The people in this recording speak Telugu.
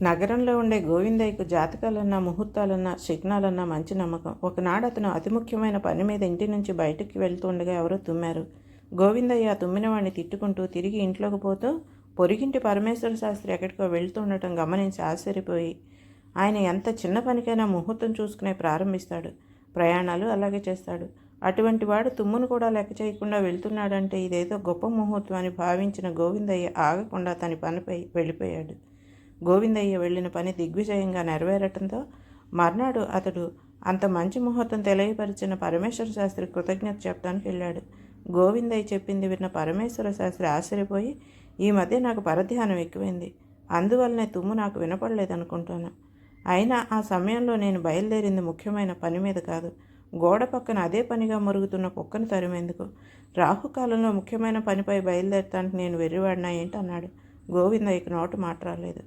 నగరంలో ఉండే గోవిందయ్యకు జాతకాలన్నా, ముహూర్తాలన్నా, శకునాలన్నా మంచి నమ్మకం. ఒకనాడు అతను అతి ముఖ్యమైన పని మీద ఇంటి నుంచి బయటికి వెళ్తుండగా ఎవరో తుమ్మారు. గోవిందయ్య ఆ తుమ్మిన వాడిని తిట్టుకుంటూ తిరిగి ఇంట్లోకి పోతూ పొరిగింటి పరమేశ్వర శాస్త్రి ఎక్కడికో వెళ్తుండటం గమనించి ఆశ్చర్యపోయి ఆయన ఎంత చిన్న పనికైనా ముహూర్తం చూసుకునే ప్రారంభిస్తాడు. ప్రయాణాలు అలాగే చేస్తాడు. అటువంటి వాడు తుమ్మును కూడా లెక్క చేయకుండా వెళ్తున్నాడంటే ఇదేదో గొప్ప ముహూర్తం అని భావించిన గోవిందయ్య ఆగకుండా తన పనిపై వెళ్ళిపోయాడు. గోవిందయ్య వెళ్ళిన పని దిగ్విజయంగా నెరవేరటంతో మర్నాడు అతడు అంత మంచి ముహూర్తం తెలియపరిచిన పరమేశ్వర శాస్త్రి కృతజ్ఞత చెప్పడానికి వెళ్ళాడు. గోవిందయ్య చెప్పింది విన్న పరమేశ్వర శాస్త్రి ఆశ్చర్యపోయి, ఈ మధ్య నాకు పరధ్యానం ఎక్కువైంది, అందువల్లనే తుమ్ము నాకు వినపడలేదనుకుంటాను. అయినా ఆ సమయంలో నేను బయలుదేరింది ముఖ్యమైన పని మీద కాదు, గోడ పక్కన అదే పనిగా మరుగుతున్న కుక్కను తరిమేందుకు. రాహుకాలంలో ముఖ్యమైన పనిపై బయలుదేరటానికి నేను వెర్రివాడినా ఏంటన్నాడు. గోవిందయ్యకు నోట మాట రాలేదు.